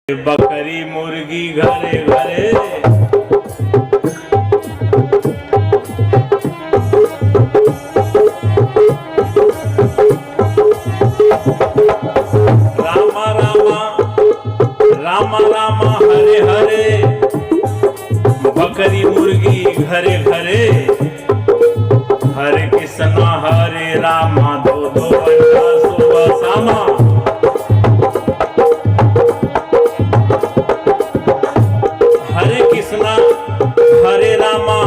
बकरी मुर्गी घरे घरे, रामा रामा रामा रामा हरे हरे, बकरी मुर्गी घरे घरे, हरे कृष्णा हरे रामा, दो दो अंडा सुबह शामा। हरे कृष्णा हरे रामा,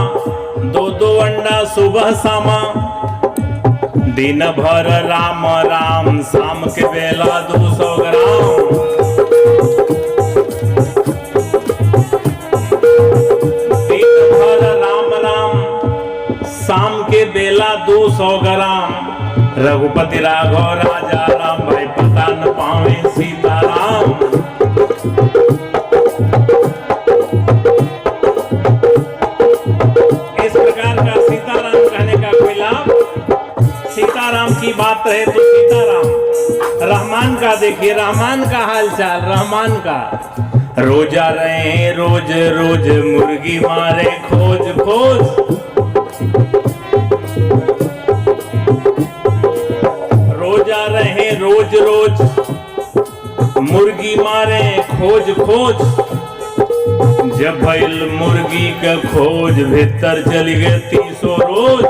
दो दो अंडा सुबह शामा। दिन भर राम राम, शाम के बेला 200 ग्राम। दिन भर राम राम, शाम के बेला 200 ग्राम। रघुपति राघव राजा राम, भाई पता न पावे सीताराम। इस प्रकार का सीताराम कहने का कोई लाभ? सीताराम की बात है तो सीताराम। रहमान का देखिए, रहमान का हालचाल, रहमान का। रोजा रहे रोज रोज, मुर्गी मारे खोज खोज। रोजा रहे रोज रोज, मुर्गी मारे खोज खोज। जब भइल मुर्गी का खोज, भीतर चली गए 300 रोज।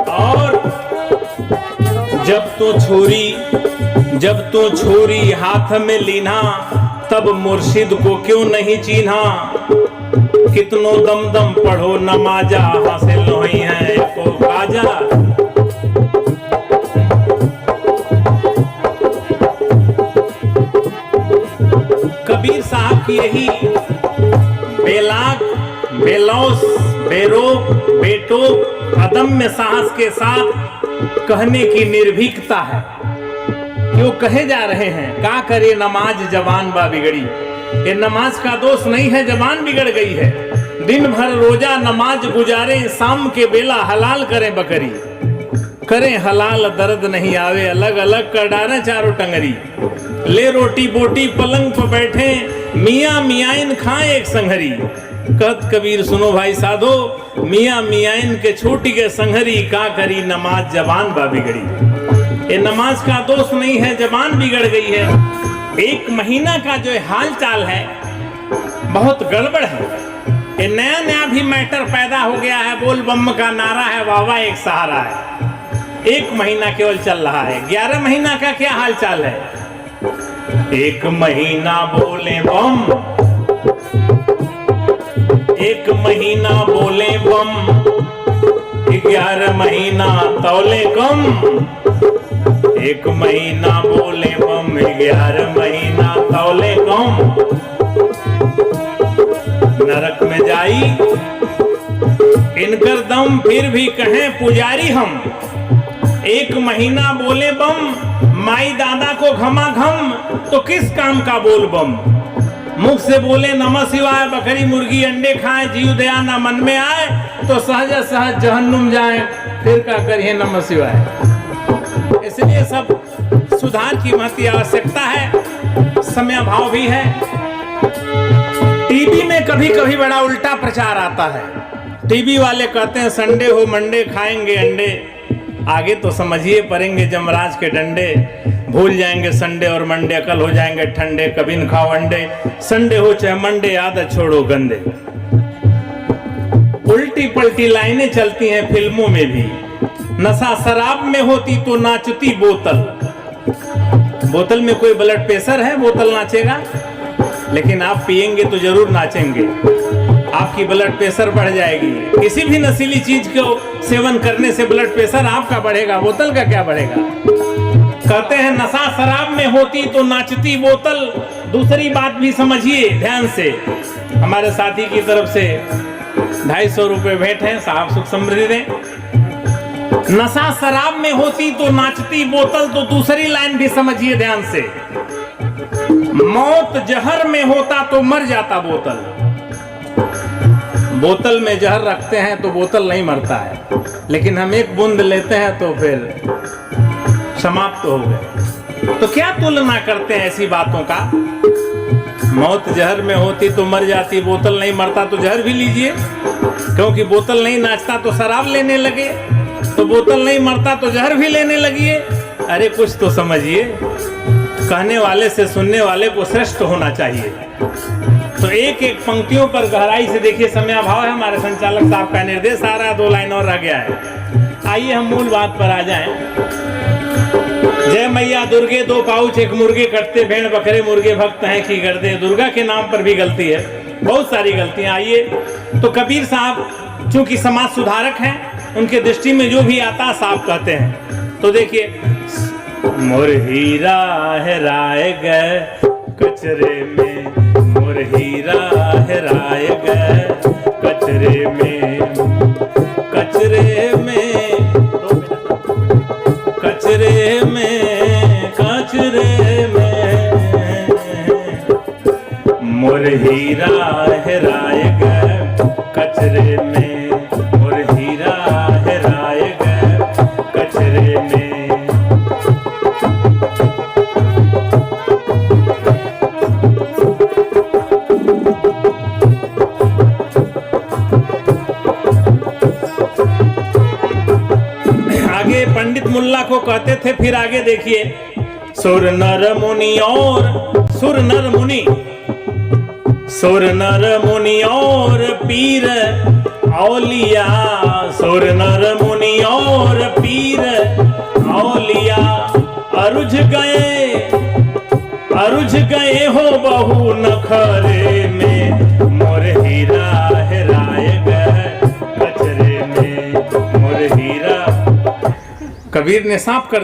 और जब तो छुरी हाथ में लीना, तब मुर्शिद को क्यों नहीं चीन्हा। कितनो दम दम पढ़ो नमाजा, हासिल नहीं है को काजा। कबीर साहब की यही बेलाग, बेलौस, बेरोक, बेटोक, अदम्य साहस के साथ कहने की निर्भीकता है। क्यों कहे जा रहे हैं, का करे नमाज जवान बा बिगड़ी। ये नमाज का दोष नहीं है, जवान बिगड़ गई है। दिन भर रोजा नमाज गुजारे, शाम के बेला हलाल करें बकरी। करें हलाल दर्द नहीं आवे, अलग अलग कर डालें चारों टंगरी। ले रोटी बोटी पलंग पर बैठे, मियाँ मियाइन खाएं एक संघरी। कहत कबीर सुनो भाई साधो, मियाँ मियाइन के छोटी के संघरी। का करी नमाज जवान बा बिगड़ी। ये नमाज का दोष नहीं है, जवान बिगड़ गई है। 1 महीना का जो हाल चाल है बहुत गड़बड़ है। ये नया नया भी मैटर पैदा हो गया है। बोल बम का नारा है, वाह एक सहारा है। 1 महीना केवल चल रहा है। 11 महीना का क्या हाल चाल है? 1 महीना बोले बम, 1 महीना बोले बम, 11 महीना तौले कम। 1 महीना बोले बम, 11 महीना तौले कम। नरक में जाई इनकर दम, फिर भी कहें पुजारी हम। 1 महीना बोले बम, माई दादा को घमा घम, तो किस काम का बोल बम। मुख से बोले नमः शिवाय, बकरी मुर्गी अंडे खाएं, जीव दया न मन में आए, तो सहज सहज जहन्नुम जाए, फिर क्या करिए नमः शिवाय। इसलिए सब सुधार की महती आवश्यकता है, समय भाव भी है। टीवी में कभी कभी बड़ा उल्टा प्रचार आता है। टीवी वाले कहते हैं संडे हो मंडे खाएंगे अंडे। आगे तो समझिए पड़ेंगे जमराज के डंडे। भूल जाएंगे संडे और मंडे, अकल हो जाएंगे ठंडे। कभी न खाओ अंडे, संडे हो चाहे मंडे, आदत छोड़ो गंदे। उल्टी पलटी लाइनें चलती हैं फिल्मों में भी। नशा शराब में होती तो नाचती बोतल। बोतल में कोई ब्लड प्रेशर है, बोतल नाचेगा? लेकिन आप पिएंगे तो जरूर नाचेंगे। आपकी ब्लड प्रेशर बढ़ जाएगी। किसी भी नशीली चीज को सेवन करने से ब्लड प्रेशर आपका बढ़ेगा, बोतल का क्या बढ़ेगा। कहते हैं नशा शराब में होती तो नाचती बोतल। दूसरी बात भी समझिए ध्यान से। हमारे साथी की तरफ से 250 रुपए भेंट है, साहब सुख समृद्धि दें। नशा शराब में होती तो नाचती बोतल, तो दूसरी लाइन भी समझिए ध्यान से। मौत जहर में होता तो मर जाता बोतल। बोतल में जहर रखते हैं तो बोतल नहीं मरता है, लेकिन हम एक बूंद लेते हैं तो फिर समाप्त हो गए। तो क्या तुलना करते हैं ऐसी बातों का? मौत जहर में होती तो मर जाती, बोतल नहीं मरता तो जहर भी लीजिए। क्योंकि बोतल नहीं नाचता तो शराब लेने लगे, तो बोतल नहीं मरता तो जहर भी लेने लगिए। अरे कुछ तो समझिए। कहने वाले से सुनने वाले को श्रेष्ठ होना चाहिए। तो एक एक पंक्तियों पर गहराई से देखिए। समय अभाव है, हमारे संचालक साहब का निर्देश आ रहा है, 2 लाइन और रह गया है। आइए हम मूल बात पर आ जाएं। जय मैया दुर्गे 2 पाउच 1 मुर्गे कटते, भेड़ बकरे मुर्गे भक्त हैं की गर्दे। दुर्गा के नाम पर भी गलती है, बहुत सारी गलतियां। आइए, तो कबीर साहब चूंकि समाज सुधारक हैं, उनके दृष्टि में जो भी आता साफ कहते हैं। तो देखिए, मोर हीरा हेराए गए कचरे में, मोर हीरा हेराए गए कचरे में, कचरे में, कचरे में, कचरे में, मोर हीरा हेराए गए कचरे में, मोर हीरा हेराए गए कचरे में। आगे पंडित मुल्ला को कहते थे, फिर आगे देखिए, सुर नर मुनि और सुर नर मुनि, सुर नर मुनि और पीर औलिया, सुर नर मुनि और पीर औलिया, अरुझ गए हो बहु नखरे में, मोर हीरा हेराए गए कचरे में, मोर हीरा। कबीर ने साफ कर